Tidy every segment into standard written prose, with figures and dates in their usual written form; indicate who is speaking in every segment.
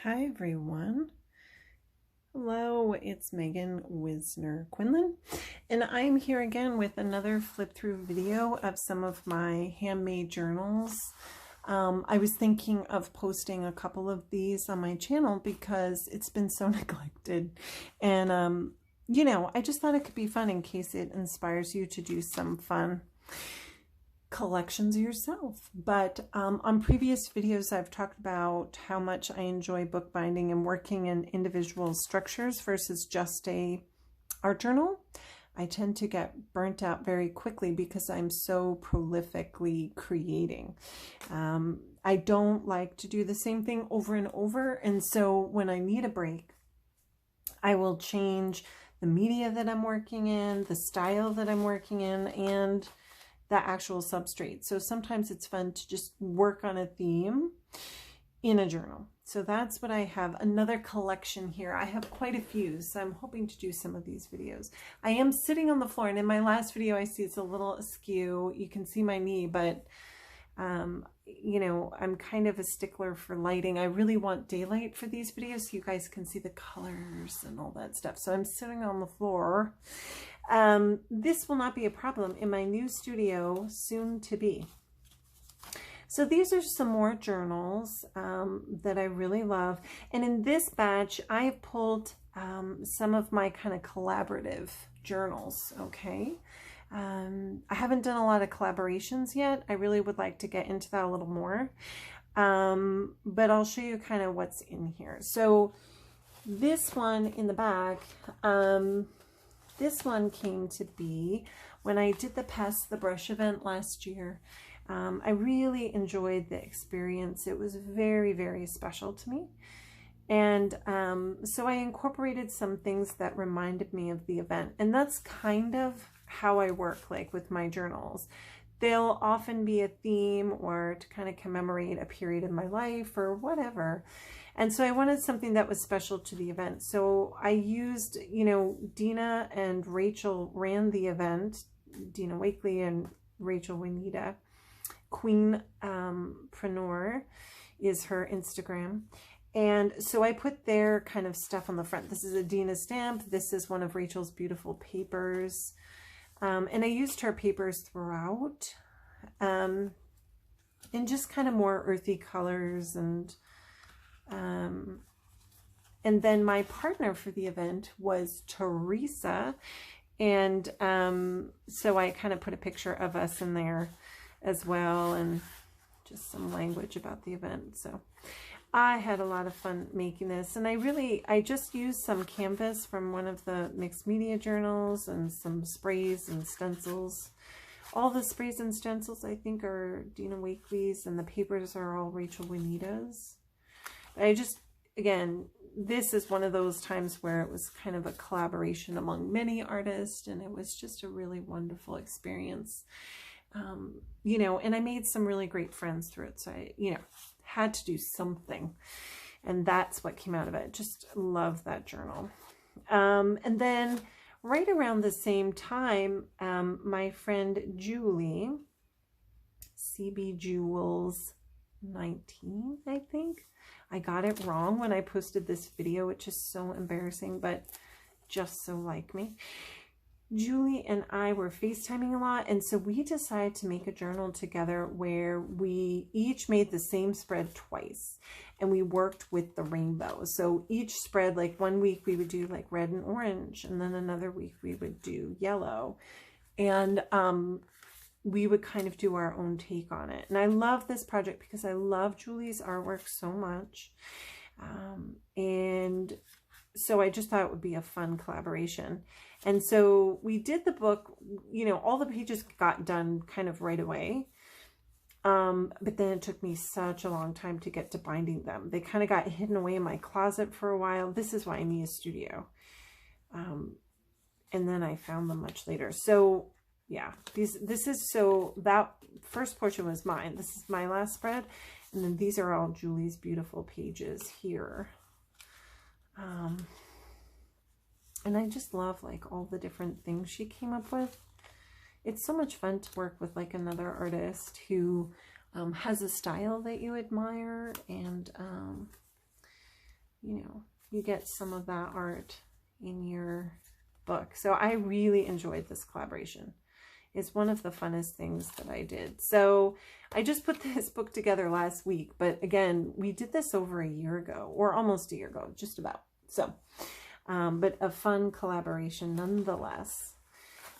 Speaker 1: Hi everyone. Hello, it's Megan Wisner Quinlan, and I'm here again with another flip through video of some of my handmade journals. I was thinking of posting a couple of these on my channel because it's been so neglected, and you know, I just thought it could be fun in case it inspires you to do some fun collections yourself. But on previous videos I've talked about how much I enjoy bookbinding and working in individual structures versus just a art journal. I tend to get burnt out very quickly because I'm so prolifically creating. I don't like to do the same thing over and over, and so when I need a break, I will change the media that I'm working in, the style that I'm working in, and the actual substrate. So sometimes it's fun to just work on a theme in a journal. So that's what I have. Another collection here. I have quite a few, so I'm hoping to do some of these videos. I am sitting on the floor, and in my last video I see it's a little askew. You can see my knee, but you know, I'm kind of a stickler for lighting. I really want daylight for these videos so you guys can see the colors and all that stuff. So I'm sitting on the floor. This will not be a problem in my new studio, soon to be. So these are some more journals that I really love. And in this batch, I've pulled some of my kind of collaborative journals, okay? I haven't done a lot of collaborations yet. I really would like to get into that a little more. But I'll show you kind of what's in here. So this one in the back, this one came to be when I did the Pass the Brush event last year. I really enjoyed the experience. It was very, very special to me. And so I incorporated some things that reminded me of the event. And that's kind of how I work, like with my journals. They'll often be a theme or to kind of commemorate a period in my life or whatever. And so I wanted something that was special to the event. So I used, you know, Dina and Rachel ran the event. Dina Wakely and Rachel Winita. Queen Preneur is her Instagram. And so I put their kind of stuff on the front. This is a Dina stamp. This is one of Rachel's beautiful papers. And I used her papers throughout. And just kind of more earthy colors. And then my partner for the event was Teresa. And so I kind of put a picture of us in there as well, and just some language about the event. So I had a lot of fun making this, and I just used some canvas from one of the mixed media journals and some sprays and stencils. All the sprays and stencils I think are Dina Wakely's, and the papers are all Rachel Winita's. I just, again, this is one of those times where it was kind of a collaboration among many artists, and it was just a really wonderful experience. You know, and I made some really great friends through it. So I, you know, had to do something, and that's what came out of it. Just love that journal. And then right around the same time, my friend Julie, CB Jewels 19, I think. I got it wrong when I posted this video, which is so embarrassing, but just so like me. Julie and I were FaceTiming a lot, and so we decided to make a journal together where we each made the same spread twice, and we worked with the rainbow. So each spread, like one week we would do like red and orange, and then another week we would do yellow, and we would kind of do our own take on it. And I love this project because I love Julie's artwork so much, and so I just thought it would be a fun collaboration. And so we did the book, you know, all the pages got done kind of right away. But then it took me such a long time to get to binding them. They kind of got hidden away in my closet for a while. This is why I need a studio. And then I found them much later. So yeah, that first portion was mine. This is my last spread. And then these are all Julie's beautiful pages here. And I just love like all the different things she came up with. It's so much fun to work with like another artist who has a style that you admire, and you know, you get some of that art in your book. So I really enjoyed this collaboration. It's one of the funnest things that I did. So I just put this book together last week, but again, we did this over a year ago, or almost a year ago, just about. So, but a fun collaboration nonetheless.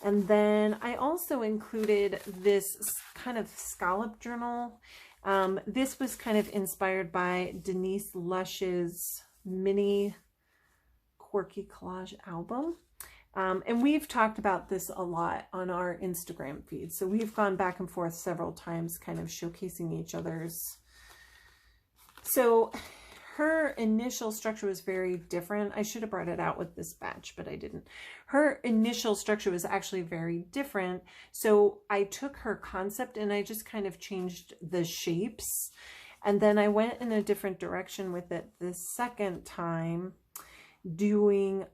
Speaker 1: And then I also included this kind of scallop journal. This was kind of inspired by Denise Lush's mini quirky collage album. And we've talked about this a lot on our Instagram feed. So we've gone back and forth several times kind of showcasing each other's. So her initial structure was very different. I should have brought it out with this batch, but I didn't. Her initial structure was actually very different. So I took her concept and I just kind of changed the shapes. And then I went in a different direction with it the second time, doing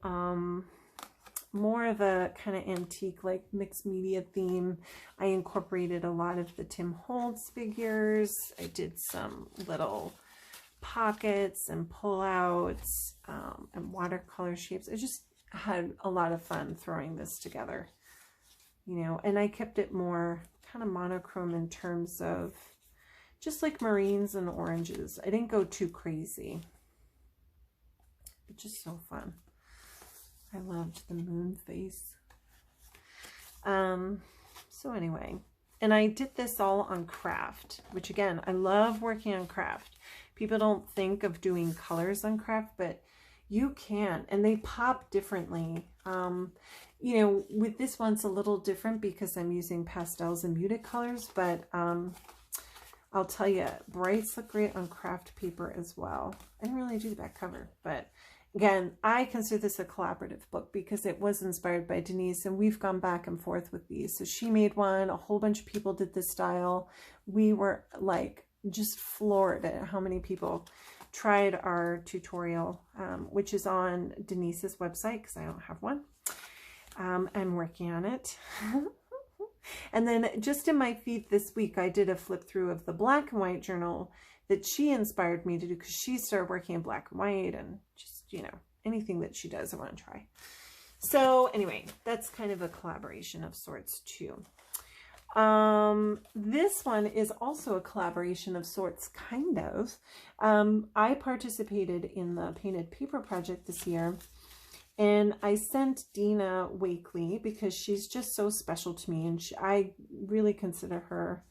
Speaker 1: more of a kind of antique, like mixed media theme. I incorporated a lot of the Tim Holtz figures. I did some little pockets and pullouts and watercolor shapes. I just had a lot of fun throwing this together, you know, and I kept it more kind of monochrome in terms of just like maroons and oranges. I didn't go too crazy, but just so fun. I loved the moon face. So anyway, and I did this all on craft, which again, I love working on craft. People don't think of doing colors on craft, but you can, and they pop differently. You know, with this one's a little different because I'm using pastels and muted colors, but I'll tell you, brights look great on craft paper as well. I didn't really do the back cover, but again, I consider this a collaborative book because it was inspired by Denise, and we've gone back and forth with these. So she made one, a whole bunch of people did this style. We were like just floored at how many people tried our tutorial, which is on Denise's website because I don't have one. I'm working on it. And then just in my feed this week, I did a flip through of the black and white journal that she inspired me to do because she started working in black and white, and just, you know, anything that she does, I want to try. So anyway, that's kind of a collaboration of sorts too. This one is also a collaboration of sorts, kind of. I participated in the painted paper project this year, and I sent Dina Wakely because she's just so special to me, and I really consider her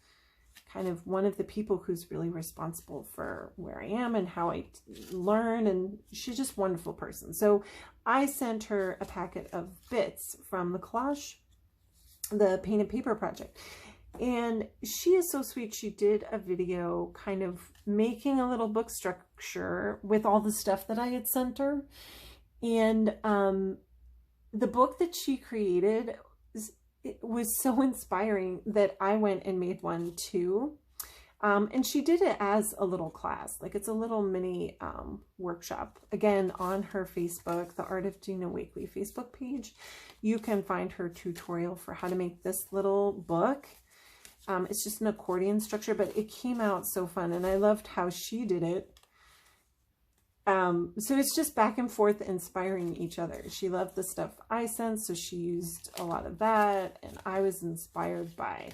Speaker 1: kind of one of the people who's really responsible for where I am and how I learn, and she's just a wonderful person. So I sent her a packet of bits from the collage, the painted paper project, and she is so sweet. She did a video kind of making a little book structure with all the stuff that I had sent her, and the book that she created, it was so inspiring that I went and made one too. And she did it as a little class, like it's a little mini workshop. Again, on her Facebook, the Art of Dina Wakely Facebook page, you can find her tutorial for how to make this little book. It's just an accordion structure, but it came out so fun, and I loved how she did it. So it's just back and forth inspiring each other. She loved the stuff I sent, so she used a lot of that, and I was inspired by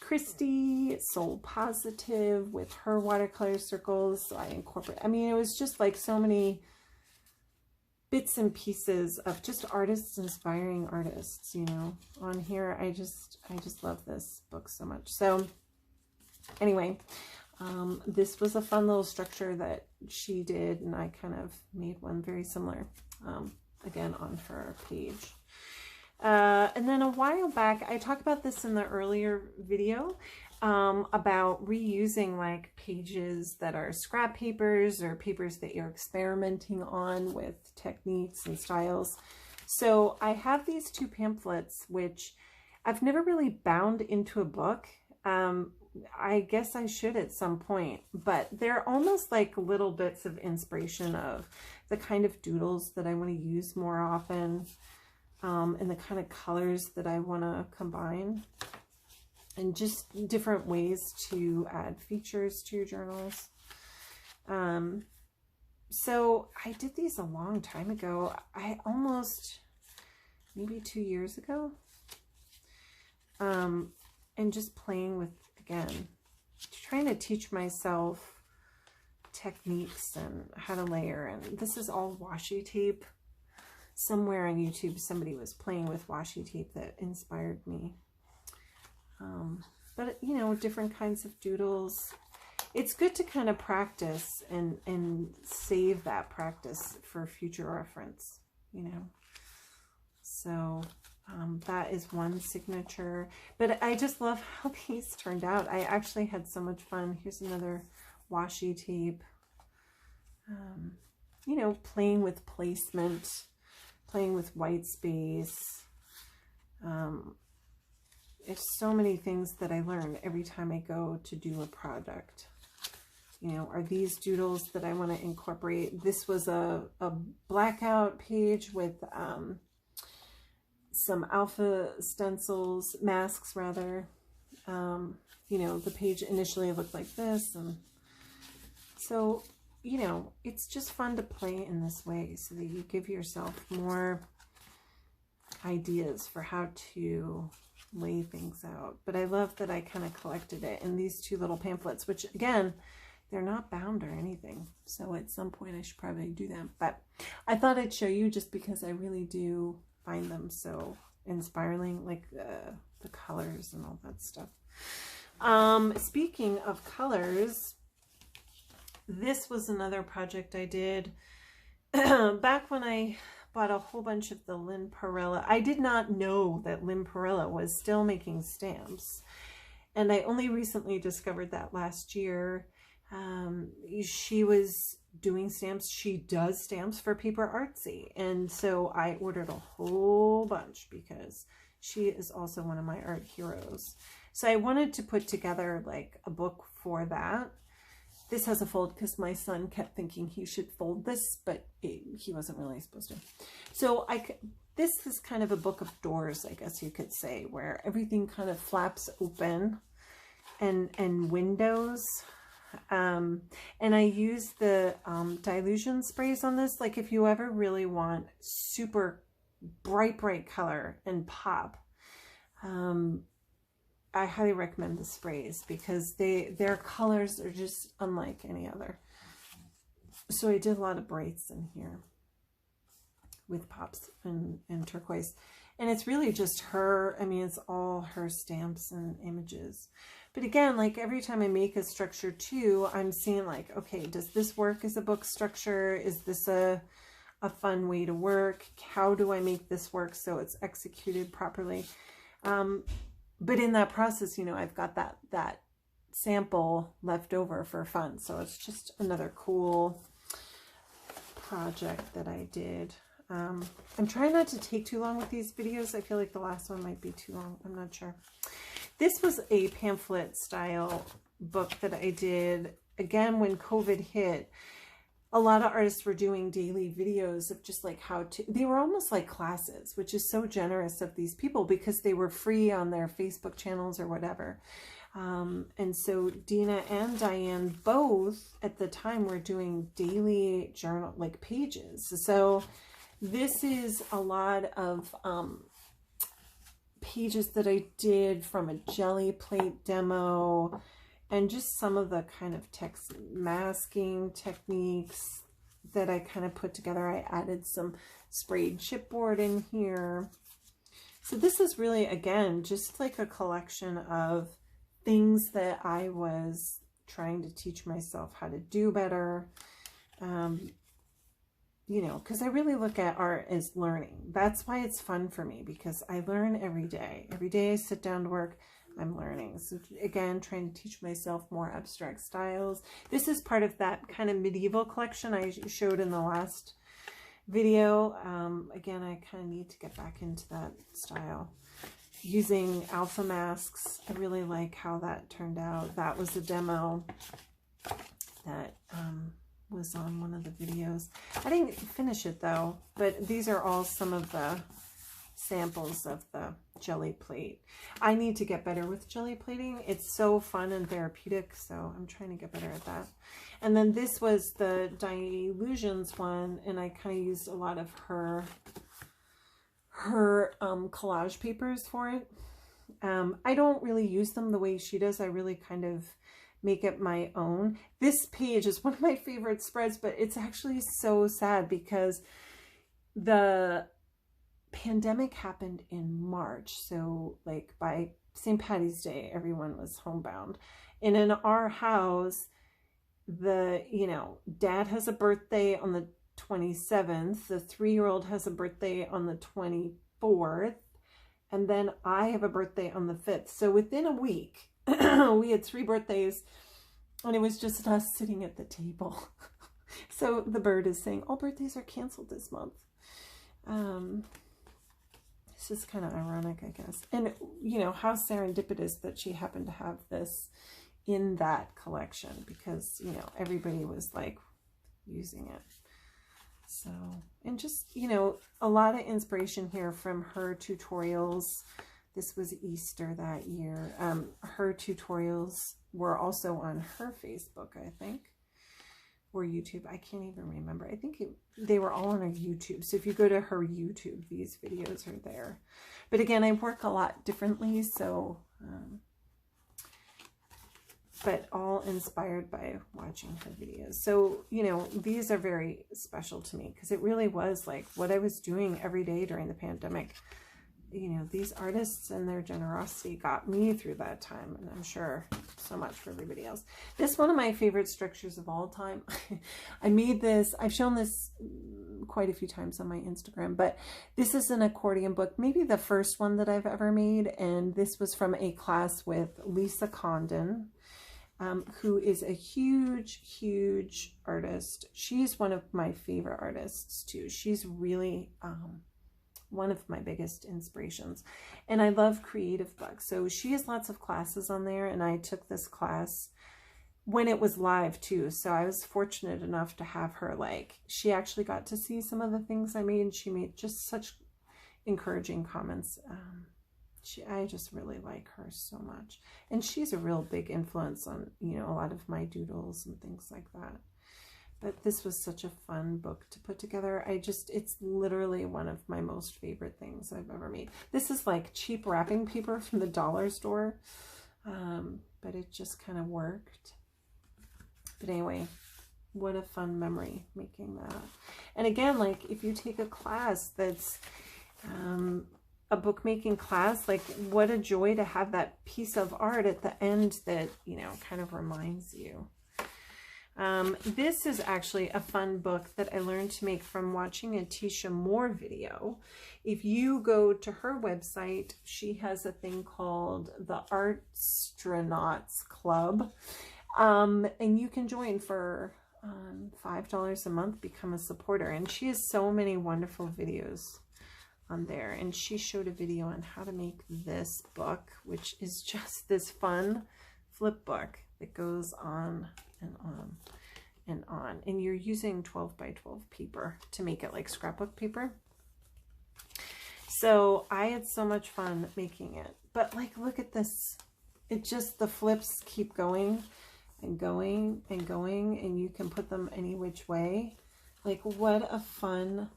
Speaker 1: Christy, Soul Positive, with her watercolor circles, so I incorporate, I mean, it was just like so many bits and pieces of just artists inspiring artists, you know, on here. I just love this book so much. So anyway, this was a fun little structure that she did, and I kind of made one very similar, again, on her page. And then a while back, I talked about this in the earlier video, about reusing like pages that are scrap papers or papers that you're experimenting on with techniques and styles. So I have these two pamphlets, which I've never really bound into a book. I guess I should at some point, but they're almost like little bits of inspiration of the kind of doodles that I want to use more often, and the kind of colors that I want to combine, and just different ways to add features to your journals. So I did these a long time ago. Maybe 2 years ago. And just playing with, again, trying to teach myself techniques and how to layer. And this is all washi tape. Somewhere on YouTube, somebody was playing with washi tape that inspired me. But, you know, different kinds of doodles. It's good to kind of practice and save that practice for future reference, you know. So that is one signature. But I just love how these turned out. I actually had so much fun. Here's another washi tape. You know, playing with placement, playing with white space. There's so many things that I learn every time I go to do a project. You know, are these doodles that I want to incorporate? This was a blackout page with some alpha stencils, masks rather. You know, the page initially looked like this. And so, you know, it's just fun to play in this way so that you give yourself more ideas for how to lay things out. But I love that I kind of collected it in these two little pamphlets, which again, they're not bound or anything. So at some point I should probably do them. But I thought I'd show you just because I really do find them so inspiring, like the colors and all that stuff. Speaking of colors, this was another project I did back when I bought a whole bunch of the Lin Perella. I did not know that Lin Perella was still making stamps. And I only recently discovered that last year. She was doing stamps. She does stamps for Paper Artsy. And so I ordered a whole bunch because she is also one of my art heroes. So I wanted to put together like a book for that. This has a fold because my son kept thinking he should fold this, but he wasn't really supposed to. So this is kind of a book of doors, I guess you could say, where everything kind of flaps open and windows. And I use the dilution sprays on this. Like if you ever really want super bright color and pop, I highly recommend the sprays because their colors are just unlike any other. So I did a lot of brights in here with pops and turquoise. And it's really just her. I mean, it's all her stamps and images. But again, like every time I make a structure too, I'm seeing like, okay, does this work as a book structure? Is this a fun way to work? How do I make this work so it's executed properly? But in that process, you know, I've got that sample left over for fun. So it's just another cool project that I did. I'm trying not to take too long with these videos. I feel like the last one might be too long. I'm not sure. This was a pamphlet style book that I did, again, when COVID hit. A lot of artists were doing daily videos of just like how to, they were almost like classes, which is so generous of these people because they were free on their Facebook channels or whatever. And so Dina and Diane both at the time were doing daily journal, like pages. So this is a lot of pages that I did from a jelly plate demo and just some of the kind of text masking techniques that I kind of put together. I added some sprayed chipboard in here. So this is really, again, just like a collection of things that I was trying to teach myself how to do better. You know, because I really look at art as learning. That's why it's fun for me, because I learn every day. Every day I sit down to work, I'm learning. So again, trying to teach myself more abstract styles. This is part of that kind of medieval collection I showed in the last video. Again, I kind of need to get back into that style. Using alpha masks, I really like how that turned out. That was a demo that was on one of the videos. I didn't finish it though, but these are all some of the samples of the jelly plate. I need to get better with jelly plating. It's so fun and therapeutic, so I'm trying to get better at that. And then this was the Dilutions one, and I kind of used a lot of her collage papers for it. I don't really use them the way she does. I really kind of make it my own. This page is one of my favorite spreads, but it's actually so sad because the pandemic happened in March. So like by St. Patty's Day, everyone was homebound. And in our house, Dad has a birthday on the 27th. The 3-year-old has a birthday on the 24th. And then I have a birthday on the 5th. So within a week, we had 3 birthdays, and it was just us sitting at the table. So the bird is saying, all birthdays are canceled this month. It's just kind of ironic, I guess. And, how serendipitous that she happened to have this in that collection because, everybody was like using it. So, and just, a lot of inspiration here from her tutorials. This was Easter that year. Her tutorials were also on her Facebook, I think, or YouTube. I can't even remember. I think they were all on her YouTube. So if you go to her YouTube, these videos are there. But again, I work a lot differently, so, but all inspired by watching her videos. So, these are very special to me because it really was like what I was doing every day during the pandemic. These artists and their generosity got me through that time, and I'm sure so much for everybody else. This is one of my favorite structures of all time. I made this, I've shown this quite a few times on my Instagram, but this is an accordion book, maybe the first one that I've ever made, and this was from a class with Lisa Condon, who is a huge, huge artist. She's one of my favorite artists too. She's really one of my biggest inspirations. And I love creative books. So she has lots of classes on there, and I took this class when it was live too. So I was fortunate enough to have her, she actually got to see some of the things I made, and she made just such encouraging comments. I just really like her so much. And she's a real big influence on, a lot of my doodles and things like that. But this was such a fun book to put together. It's literally one of my most favorite things I've ever made. This is like cheap wrapping paper from the dollar store. But it just kind of worked. But anyway, what a fun memory making that. And again, if you take a class that's a bookmaking class, what a joy to have that piece of art at the end that, kind of reminds you. This is actually a fun book that I learned to make from watching a Tisha Moore video. If you go to her website, she has a thing called the Artstronauts Club. And you can join for $5 a month, become a supporter. And she has so many wonderful videos on there. And she showed a video on how to make this book, which is just this fun flip book that goes on and on and on. And you're using 12 by 12 paper to make it like scrapbook paper. So I had so much fun making it. But look at this. It just, the flips keep going and going and going, and you can put them any which way. What a fun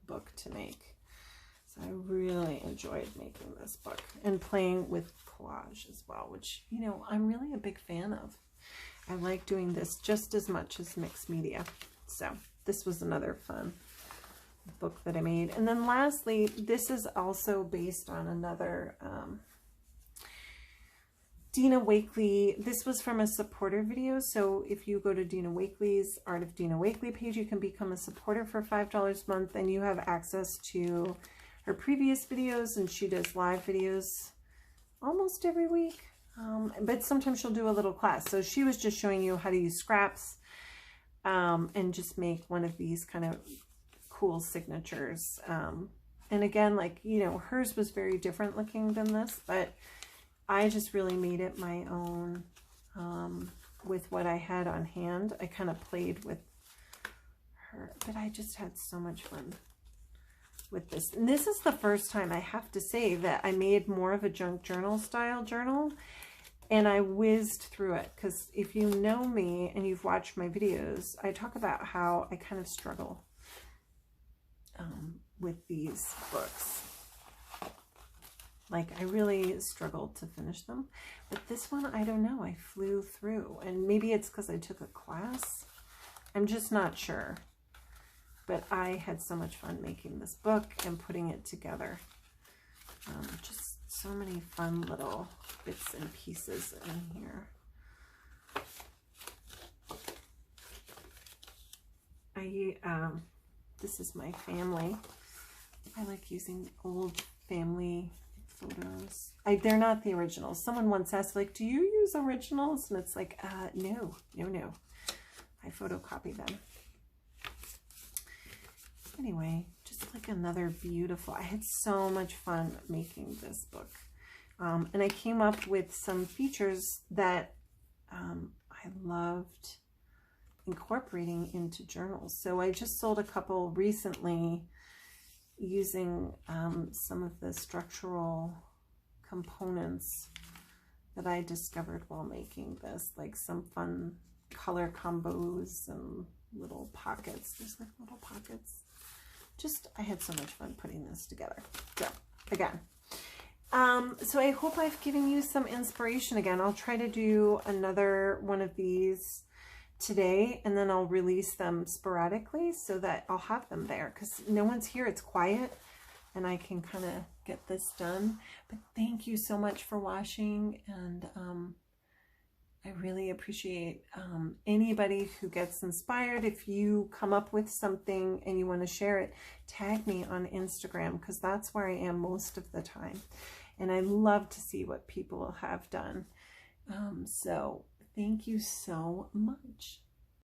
Speaker 1: book to make. So I really enjoyed making this book and playing with collage as well, which, I'm really a big fan of. I like doing this just as much as mixed media. So this was another fun book that I made. And then lastly, this is also based on another Dina Wakley. This was from a supporter video. So if you go to Dina Wakley's Art of Dina Wakley page, you can become a supporter for $5 a month, and you have access to her previous videos, and she does live videos almost every week. But sometimes she'll do a little class. So she was just showing you how to use scraps and just make one of these kind of cool signatures. And again, hers was very different looking than this, but I just really made it my own with what I had on hand. I kind of played with her, but I just had so much fun with this. And this is the first time, I have to say, that I made more of a junk journal style journal, and I whizzed through it, because if you know me and you've watched my videos, I talk about how I kind of struggle with these books. Like, I really struggled to finish them. But this one, I don't know, I flew through. And maybe it's because I took a class. I'm just not sure. But I had so much fun making this book and putting it together. Just so many fun little bits and pieces in here. This is my family. I like using old family photos. They're not the originals. Someone once asked, like, do you use originals? And it's like, no. I photocopy them. Anyway, just like another beautiful, I had so much fun making this book. And I came up with some features that I loved incorporating into journals. So I just sold a couple recently using some of the structural components that I discovered while making this, like some fun color combos and little pockets. There's like little pockets. Just, I had so much fun putting this together. So, again, so I hope I've given you some inspiration. Again, I'll try to do another one of these today, and then I'll release them sporadically so that I'll have them there, because no one's here, it's quiet, and I can kind of get this done. But thank you so much for watching, and I really appreciate anybody who gets inspired. If you come up with something and you want to share it, tag me on Instagram, because that's where I am most of the time. And I love to see what people have done. So thank you so much.